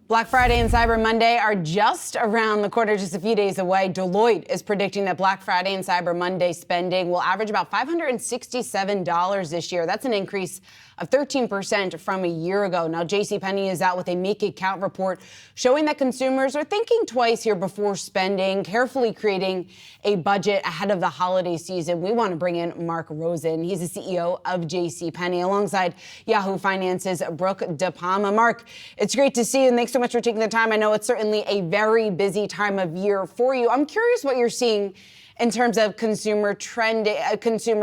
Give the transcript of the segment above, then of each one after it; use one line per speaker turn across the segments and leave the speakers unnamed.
Black Friday and Cyber Monday are just around the corner, just a few days away. Deloitte is predicting that Black Friday and Cyber Monday spending will average about $567 this year. That's an increase of 13% from a year ago. Now, JCPenney is out with a Make It Count report showing that consumers are thinking twice here before spending, carefully creating a budget ahead of the holiday season. We want to bring in Marc Rosen. He's the CEO of JCPenney alongside Yahoo Finance's Brooke DiPalma. Marc, it's great to see you, and thanks so much for taking the time. I know it's certainly a very busy time of year for you. I'm curious what you're seeing in terms of consumer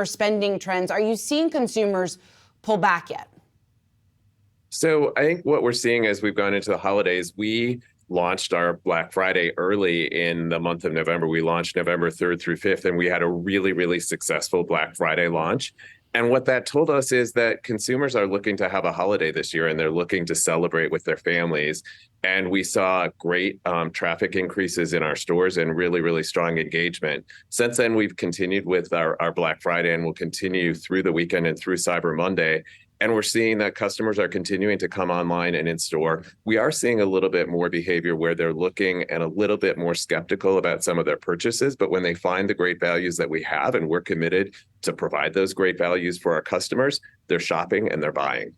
spending trends. Are you seeing consumers pull back yet?
So I think what we're seeing as we've gone into the holidays, we launched our Black Friday early in the month of November. We launched November 3rd through 5th, and we had a really, really successful Black Friday launch. And what that told us is that consumers are looking to have a holiday this year, and they're looking to celebrate with their families. And we saw great traffic increases in our stores and really, really strong engagement. Since then, we've continued with our Black Friday, and we'll continue through the weekend and through Cyber Monday. And we're seeing that customers are continuing to come online and in store. We are seeing a little bit more behavior where they're looking and a little bit more skeptical about some of their purchases. But when they find the great values that we have, and we're committed to provide those great values for our customers, they're shopping and they're buying.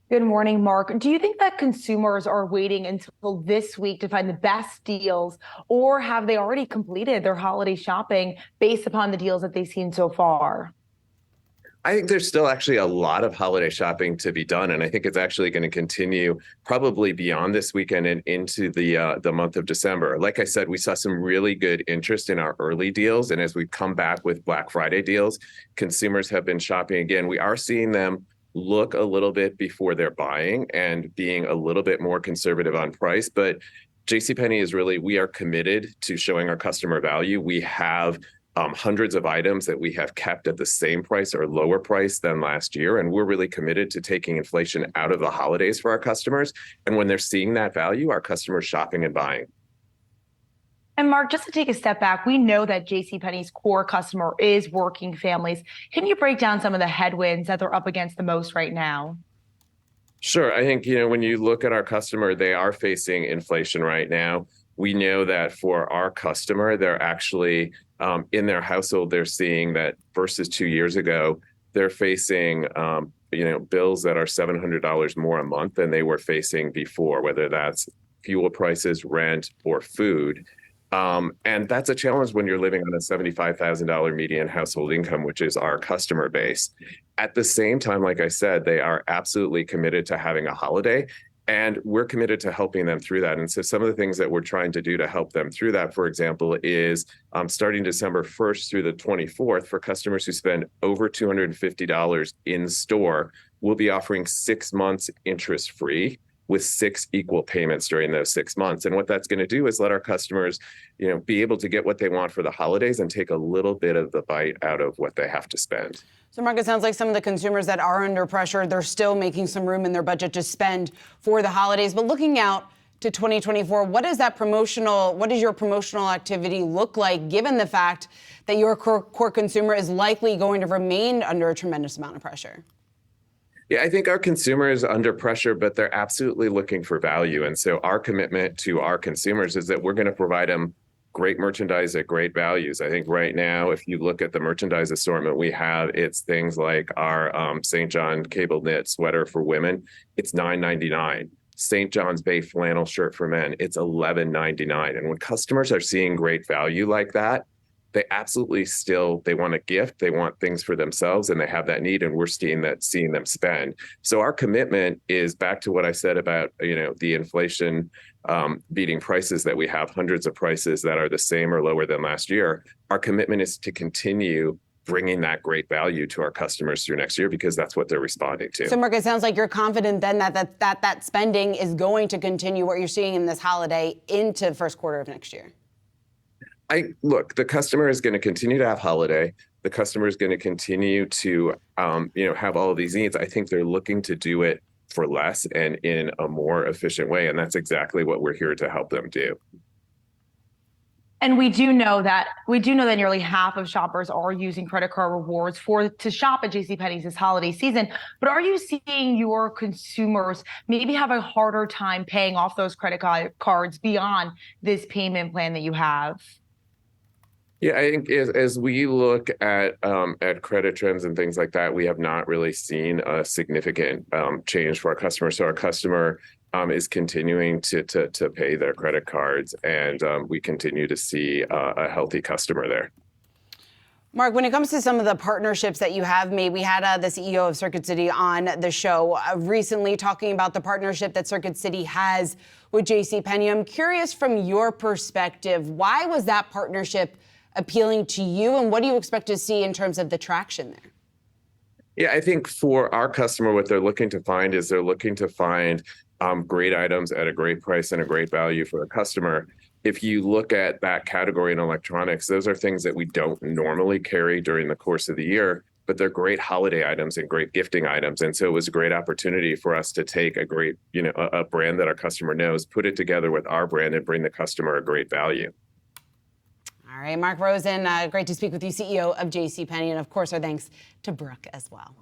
Good morning, Marc. Do you think that consumers are waiting until this week to find the best deals, or have they already completed their holiday shopping based upon the deals that they've seen so far?
I think there's still actually a lot of holiday shopping to be done, and I think it's actually going to continue probably beyond this weekend and into the month of December. Like I said, we saw some really good interest in our early deals, and as we come back with Black Friday deals, consumers have been shopping again. We are seeing them look a little bit before they're buying and being a little bit more conservative on price, but JCPenney is really, we are committed to showing our customer value. We have hundreds of items that we have kept at the same price or lower price than last year. And we're really committed to taking inflation out of the holidays for our customers. And when they're seeing that value, our customers shopping and buying.
And Marc, just to take a step back, we know that JCPenney's core customer is working families. Can you break down some of the headwinds that they're up against the most right now?
Sure. I think, when you look at our customer, they are facing inflation right now. We know that for our customer, they're actually in their household, they're seeing that versus 2 years ago, they're facing bills that are $700 more a month than they were facing before, whether that's fuel prices, rent, or food. And that's a challenge when you're living on a $75,000 median household income, which is our customer base. At the same time, like I said, they are absolutely committed to having a holiday. And we're committed to helping them through that. And so some of the things that we're trying to do to help them through that, for example, is starting December 1st through the 24th, for customers who spend over $250 in store, we'll be offering 6 months interest-free with 6 equal payments during those 6 months. And what that's going to do is let our customers, be able to get what they want for the holidays and take a little bit of the bite out of what they have to spend.
So, Marc, it sounds like some of the consumers that are under pressure, they're still making some room in their budget to spend for the holidays. But looking out to 2024, what does your promotional activity look like, given the fact that your core consumer is likely going to remain under a tremendous amount of pressure?
Yeah, I think our consumer is under pressure, but they're absolutely looking for value. And so our commitment to our consumers is that we're going to provide them great merchandise at great values. I think right now, if you look at the merchandise assortment we have, it's things like our St. John cable knit sweater for women. It's $9.99. St. John's Bay flannel shirt for men. It's $11.99. And when customers are seeing great value like that, they absolutely they want a gift, they want things for themselves, and they have that need, and we're seeing them spend. So our commitment is back to what I said about, the inflation beating prices that we have, hundreds of prices that are the same or lower than last year. Our commitment is to continue bringing that great value to our customers through next year, because that's what they're responding to.
So, Marc, it sounds like you're confident then that spending is going to continue what you're seeing in this holiday into the first quarter of next year.
Look, the customer is going to continue to have holiday. The customer is going to continue to, have all of these needs. I think they're looking to do it for less and in a more efficient way. And that's exactly what we're here to help them do.
And we do know that nearly half of shoppers are using credit card rewards to shop at JCPenney's this holiday season. But are you seeing your consumers maybe have a harder time paying off those credit cards beyond this payment plan that you have?
Yeah, I think as we look at credit trends and things like that, we have not really seen a significant change for our customer. So our customer is continuing to pay their credit cards, and we continue to see a healthy customer there.
Marc, when it comes to some of the partnerships that you have made, we had the CEO of Circuit City on the show recently talking about the partnership that Circuit City has with JCPenney. I'm curious from your perspective, why was that partnership appealing to you, and what do you expect to see in terms of the traction there?
Yeah, I think for our customer, what they're looking to find is great items at a great price and a great value for the customer. If you look at that category in electronics, those are things that we don't normally carry during the course of the year, but they're great holiday items and great gifting items. And so it was a great opportunity for us to take a great, a brand that our customer knows, put it together with our brand and bring the customer a great value.
All right, Marc Rosen, great to speak with you, CEO of JCPenney. And of course, our thanks to Brooke as well.